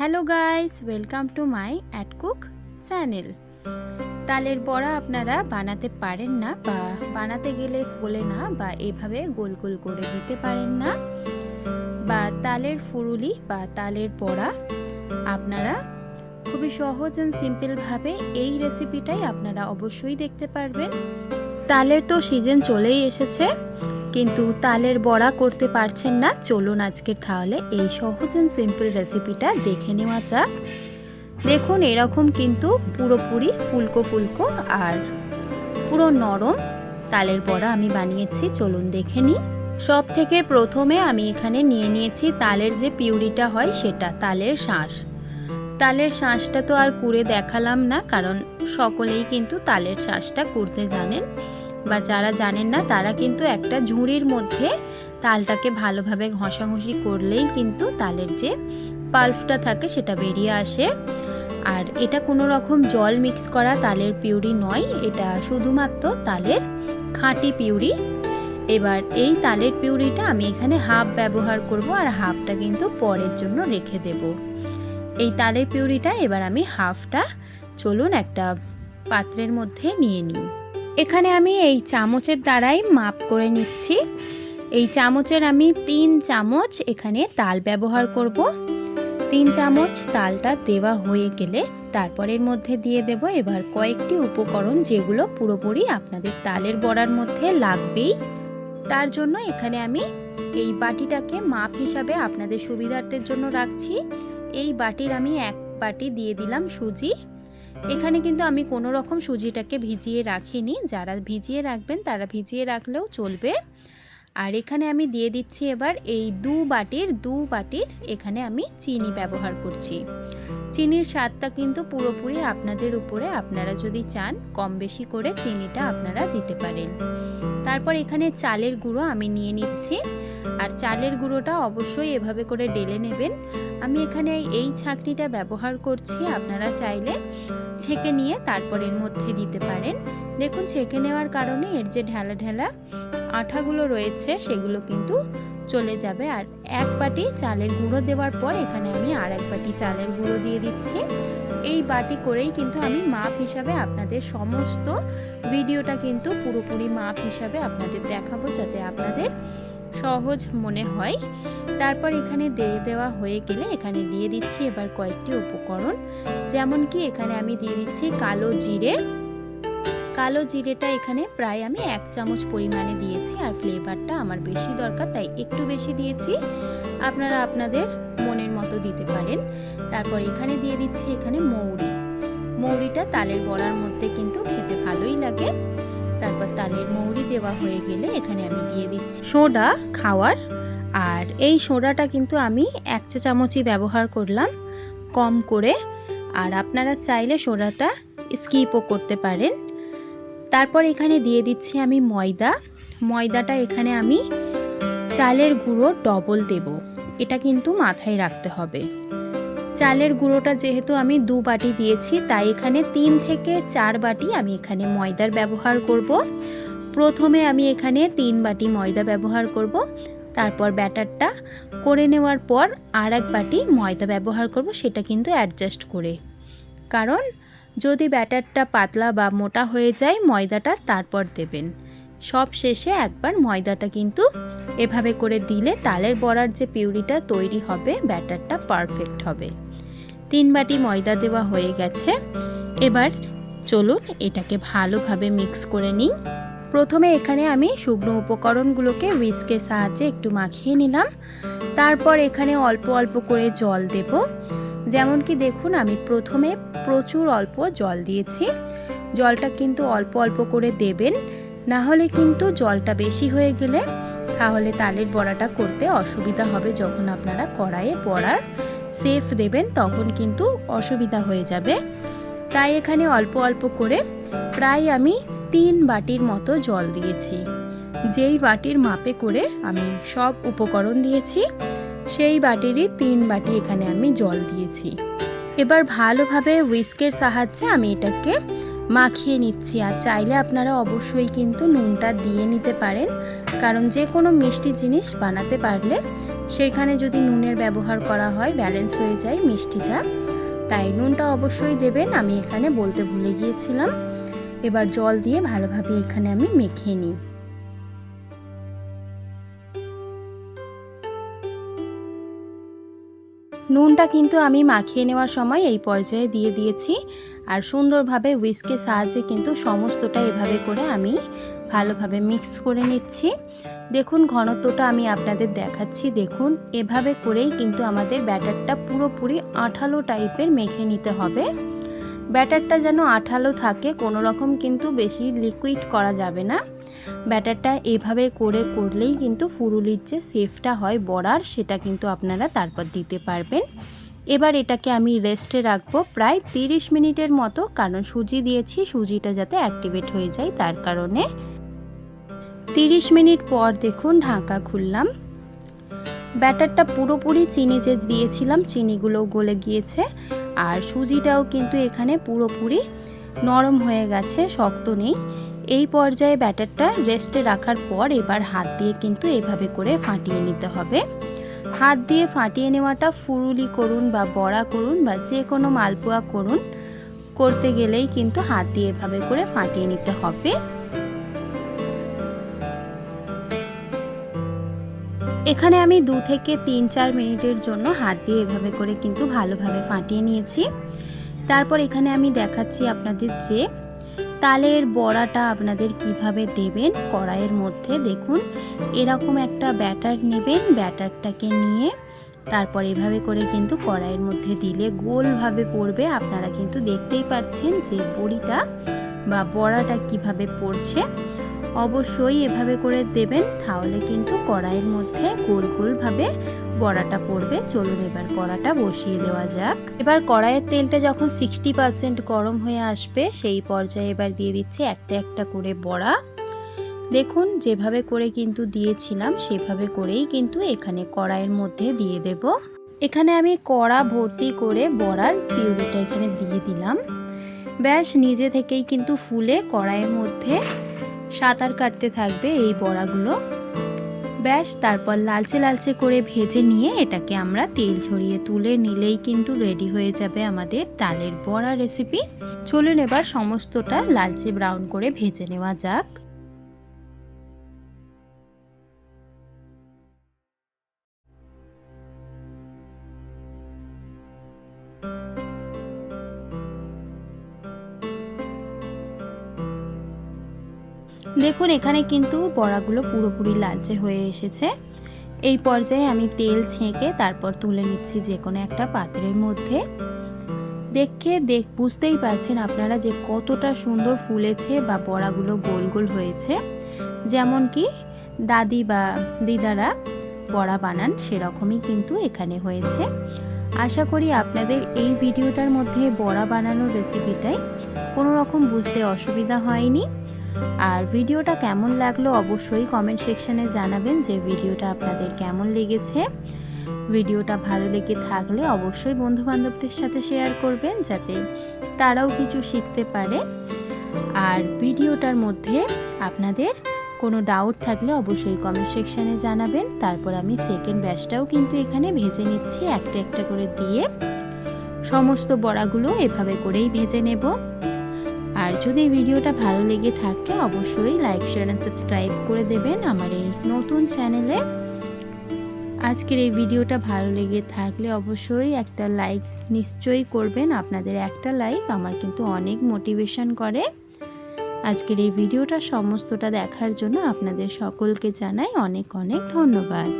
Hello guys, welcome to my at cook channel. তালের বড়া আপনারা বানাতে পারেন না বা বানাতে গেলে ফোলে না বা এভাবে গোল গোল করে দিতে পারেন না, বা তালের ফুরুলি বা তালের বড়া আপনারা খুবই সহজ অ্যান্ড সিম্পলভাবে এই রেসিপিটাই আপনারা অবশ্যই দেখতে পারবেন। তালের তো সিজন চলেই এসেছে, কিন্তু তালের বড়া করতে পারছেন না। চলুন আজকের তাহলে এই সহজ অ্যান্ড সিম্পল রেসিপিটা দেখে নেওয়া যাক। দেখুন, এরকম কিন্তু পুরোপুরি ফুলকো ফুলকো আর পুরো নরম তালের বড়া আমি বানিয়েছি। চলুন দেখে নিই। সব থেকে প্রথমে আমি এখানে নিয়ে নিয়েছি তালের যে পিউরিটা হয় সেটা, তালের শাঁস। তালের শাঁসটা তো আর কুড়ে দেখালাম না, কারণ সকলেই কিন্তু তালের শাঁসটা কুড়তে জানেন, বা যারা জানেন না তারা কিন্তু একটা ঝুড়ির মধ্যে তালটাকে ভালোভাবে ঘষাঘষি করলেই কিন্তু তালের যে পাল্পটা থাকে সেটা বেরিয়ে আসে। আর এটা কোনো রকম জল মিক্স করা তালের পিউরি নয়, এটা শুধুমাত্র তালের খাঁটি পিউরি। এবার এই তালের পিউরিটা আমি এখানে হাফ ব্যবহার করব, আর হাফটা কিন্তু পরের জন্য রেখে দেব। এই তালের পিউরিটা এবার আমি হাফটা চলুন একটা পাত্রের মধ্যে নিয়ে নিই। এখানে আমি এই চামচের দ্বারাই মাপ করে নিচ্ছি। এই চামচের আমি 3 চামচ এখানে তাল ব্যবহার করব। 3 চামচ তালটা দেওয়া হয়ে গেলে তারপরের মধ্যে দিয়ে দেব এবার কয়েকটি উপকরণ, যেগুলো পুরোপুরি আপনাদের তালের বড়ার মধ্যে লাগবেই। তার জন্য এখানে আমি এই বাটিটাকে মাপ হিসাবে আপনাদের সুবিধার্থের জন্য রাখছি। এই বাটির আমি 1 বাটি দিয়ে দিলাম সুজি। এখানে কিন্তু আমি কোনো রকম সুজিটাকে ভিজিয়ে রাখিনি, যারা ভিজিয়ে রাখবেন তারা ভিজিয়ে রাখলেও চলবে। আর এখানে আমি দিয়ে দিচ্ছি এবার এই 2 বাটির এখানে আমি চিনি ব্যবহার করছি। চিনির স্বাদটা কিন্তু পুরোপুরি আপনাদের উপরে, আপনারা যদি চান কম বেশি করে চিনিটা আপনারা দিতে পারেন। তারপর এখানে চালের গুঁড়ো আমি নিয়ে নিচ্ছি, আর চালের গুঁড়োটা অবশ্যই এভাবে করে ডেলে নেবেন। আমি এখানে এই ছাঁকনিটা ব্যবহার করছি, আপনারা চাইলে ছেঁকে নিয়ে তারপর এর মধ্যে দিতে পারেন। দেখুন, ছেঁকে নেওয়ার কারণে এর যে ঢেলা ঢেলা আঠাগুলো রয়েছে সেগুলো কিন্তু চলে যাবে। আর 1 বাটি চালের গুঁড়ো দেওয়ার পর এখানে আমি আর 1 বাটি চালের গুঁড়ো দিয়ে দিচ্ছি। এই বাটি করেই কিন্তু আমি মাপ হিসাবে আপনাদের সমস্ত ভিডিওটা কিন্তু পুরোপুরি মাপ হিসাবে আপনাদের দেখাবো, যাতে আপনাদের সহজ মনে হয়। তারপর এখানে দিয়ে দেওয়া হয়ে গেলে এখানে দিয়ে দিচ্ছি এবার কয়েকটি উপকরণ, যেমন কি এখানে আমি দিয়ে দিচ্ছি কালো জিরে। কালো জিরেটা এখানে প্রায় আমি 1 চামচ পরিমাণে দিয়েছি, আর ফ্লেভারটা আমার বেশি দরকার তাই একটু বেশি দিয়েছি, আপনারা আপনাদের মনের মতো দিতে পারেন। তারপর এখানে দিয়ে দিচ্ছি এখানে মৌরিটা তালের বড়ার মধ্যে কিন্তু খেতে ভালোই লাগে। তারপর তালের মৌরি দেওয়া হয়ে গেলে এখানে আমি দিয়ে দিচ্ছি সোডা খাওয়ার, আর এই সোডাটা কিন্তু আমি 1 চা চামচই ব্যবহার করলাম কম করে, আর আপনারা চাইলে সোডাটা স্কিপও করতে পারেন। তারপর এখানে দিয়ে দিচ্ছি আমি ময়দাটা এখানে আমি চালের গুঁড়ো ডবল দেব, এটা কিন্তু মাথায় রাখতে হবে। চালের গুঁড়োটা যেহেতু আমি 2 বাটি দিয়েছি, তাই এখানে 3 থেকে 4 বাটি আমি এখানে ময়দার ব্যবহার করব। প্রথমে আমি এখানে 3 বাটি ময়দা ব্যবহার করব, তারপর ব্যাটারটা করে নেওয়ার পর আর 1 বাটি ময়দা ব্যবহার করব, সেটা কিন্তু অ্যাডজাস্ট করে, কারণ যদি ব্যাটারটা পাতলা বা মোটা হয়ে যায় ময়দাটা তারপর দেবেন। সব শেষে একবার ময়দাটা কিন্তু এভাবে করে দিলে তালের বড়ার যে পিউরিটা তৈরি হবে, ব্যাটারটা পারফেক্ট হবে। 3 বাটি ময়দা দেওয়া হয়ে গেছে। এবার চলুন এটাকে ভালোভাবে মিক্স করে নিই। প্রথমে এখানে আমি শুকনো উপকরণগুলোকে হুইস্কের সাহায্যে একটু মাখিয়ে নিলাম। তারপর এখানে অল্প অল্প করে জল দেব। যেমন কি দেখুন, আমি প্রথমে প্রচুর অল্প জল দিয়েছি। জলটা কিন্তু অল্প অল্প করে দেবেন, না হলে কিন্তু জলটা বেশি হয়ে গেলে তাহলে তালের বড়াটা করতে অসুবিধা হবে। যখন আপনারা কড়াইয়ে বড়ার শেপ দেবেন তখন কিন্তু অসুবিধা হয়ে যাবে। তাই এখানে অল্প অল্প করে প্রায় আমি 3 বাটির মতো জল দিয়েছি। যেই বাটির মাপে করে আমি সব উপকরণ দিয়েছি সেই বাটিরই 3 বাটি এখানে আমি জল দিয়েছি। এবার ভালোভাবে হুইস্কের সাহায্যে আমি এটাকে মাখিয়ে নিচ্ছি। আর চাইলে আপনারা অবশ্যই কিন্তু নুনটা দিয়ে নিতে পারেন, কারণ যে কোনো মিষ্টি জিনিস বানাতে পারলে সেখানে যদি নুনের ব্যবহার করা হয় ব্যালেন্স হয়ে যায় মিষ্টিটা, তাই নুনটা অবশ্যই দেবেন। আমি এখানে বলতে ভুলে গিয়েছিলাম। এবার জল দিয়ে ভালোভাবে এখানে আমি মেখে নিই। নুনটা কিন্তু আমি মাখিয়ে নেওয়ার সময় এই পর্যায়ে দিয়ে দিয়েছি। আর সুন্দরভাবে হুইস্কের সাহায্যে কিন্তু সমস্তটা এভাবে করে আমি ভালোভাবে মিক্স করে নিচ্ছি। দেখুন ঘনত্বটা আমি আপনাদের দেখাচ্ছি। দেখুন এভাবে করেই কিন্তু আমাদের ব্যাটারটা পুরোপুরি আঠালো টাইপের মেখে নিতে হবে। ব্যাটারটা যেন আঠালো থাকে, কোনো রকম কিন্তু বেশি লিকুইড করা যাবে না। ব্যাটারটা এভাবে করলেই কিন্তু ফুরুলির যে শেপটা হয় বড়ার, সেটা কিন্তু আপনারা তারপর দিতে পারবেন। এবার এটাকে আমি রেস্টে রাখবো প্রায় 30 মিনিটের মতো, কারণ সুজি দিয়েছি, সুজিটা যাতে অ্যাক্টিভেট হয়ে যায় তার কারণে। 30 মিনিট পর দেখুন ঢাকা খুললাম। ব্যাটারটা পুরোপুরি চিনি যে দিয়েছিলাম চিনিগুলো গলে গিয়েছে, আর সুজিটাও কিন্তু এখানে পুরোপুরি নরম হয়ে গেছে, শক্ত নেই। এই পর্যায়ে ব্যাটারটা রেস্টে রাখার পর এবার হাত দিয়ে কিন্তু এভাবে করে ফাটিয়ে নিতে হবে। হাত দিয়ে ফাটিয়ে নেওয়াটা ফুরুলি করুন বা বড়া করুন বা যে কোনো মালপোয়া করুন, করতে গেলেই কিন্তু হাত দিয়ে এভাবে করে ফাটিয়ে নিতে হবে। এখানে আমি 2 থেকে 3-4 মিনিটের জন্য হাত দিয়ে এভাবে করে কিন্তু ভালোভাবে ফাটিয়ে নিয়েছি। তারপর এখানে আমি দেখাচ্ছি আপনাদের যে তালের বড়াটা আপনাদের কিভাবে দেবেন কড়াইয়ের মধ্যে। দেখুন এরকম একটা ব্যাটার নেবেন, ব্যাটারটাকে নিয়ে তারপর এভাবে করে কিন্তু কড়াইয়ের মধ্যে দিলে গোলভাবে পড়বে। আপনারা কিন্তু দেখতেই পাচ্ছেন যে বড়িটা বা বড়াটা কিভাবে পড়ছে। অবশ্যই এভাবে করে দেবেন, তাহলে কিন্তু কড়াইয়ের মধ্যে গোল গোলভাবে বড়াটা পড়বে। চলুন এবার কড়াটা বসিয়ে দেওয়া যাক। এবার কড়াইয়ের তেলটা যখন 60% গরম হয়ে আসবে সেই পর্যায়ে এবার দিয়ে দিচ্ছি একটা একটা করে বড়া। দেখুন যেভাবে করে কিন্তু দিয়েছিলাম সেভাবে করেই কিন্তু এখানে কড়াইয়ের মধ্যে দিয়ে দেব। এখানে আমি কড়া ভর্তি করে বড়ার পিউরিটা এখানে দিয়ে দিলাম। ব্যাস নিজে থেকেই কিন্তু ফুলে কড়াইয়ের মধ্যে সাঁতার কাটতে থাকবে এই বড়াগুলো। ব্যাস তারপর লালচে লালচে করে ভেজে নিয়ে এটাকে আমরা তেল ঝরিয়ে তুলে নিলেই কিন্তু রেডি হয়ে যাবে আমাদের তালের বড়া রেসিপি। চলুন এবার সমস্তটা লালচে ব্রাউন করে ভেজে নেওয়া যাক। দেখুন এখানে কিন্তু বড়াগুলো পুরোপুরি লালচে হয়ে এসেছে। এই পর্যায়ে আমি তেল ছেঁকে তারপর তুলে নিচ্ছি যে কোনো একটা পাত্রের মধ্যে। বুঝতেই পারছেন আপনারা যে কতটা সুন্দর ফুলেছে বা বড়াগুলো গোল গোল হয়েছে, যেমন কি দাদি বা দিদারা বড়া বানান সেরকমই কিন্তু এখানে হয়েছে। আশা করি আপনাদের এই ভিডিওটার মধ্যে বড়া বানানোর রেসিপিটাই কোনো রকম বুঝতে অসুবিধা হয়নি। আর ভিডিওটা কেমন লাগলো অবশ্যই কমেন্ট সেকশনে জানাবেন যে ভিডিওটা আপনাদের কেমন লেগেছে। ভিডিওটা ভালো লেগে থাকলে অবশ্যই বন্ধুবান্ধবদের সাথে শেয়ার করবেন, যাতে তারাও কিছু শিখতে পারে। আর ভিডিওটার মধ্যে আপনাদের কোনো ডাউট থাকলে অবশ্যই কমেন্ট সেকশনে জানাবেন। তারপর আমি সেকেন্ড ব্যাচটাও কিন্তু এখানে ভেজে নিচ্ছি একটা একটা করে দিয়ে। সমস্ত বড়াগুলো এভাবে করেই ভেজে নেব। আর যদি ভিডিওটা ভালো লেগে থাকে অবশ্যই লাইক শেয়ার এন্ড সাবস্ক্রাইব করে দেবেন আমার এই নতুন চ্যানেলে। আজকের এই ভিডিওটা ভালো লেগে থাকলে অবশ্যই একটা লাইক নিশ্চয়ই করবেন। আপনাদের একটা লাইক আমার কিন্তু অনেক মোটিভেশন করে। আজকের এই ভিডিওটা সমস্তটা দেখার জন্য আপনাদের সকলকে জানাই অনেক অনেক ধন্যবাদ।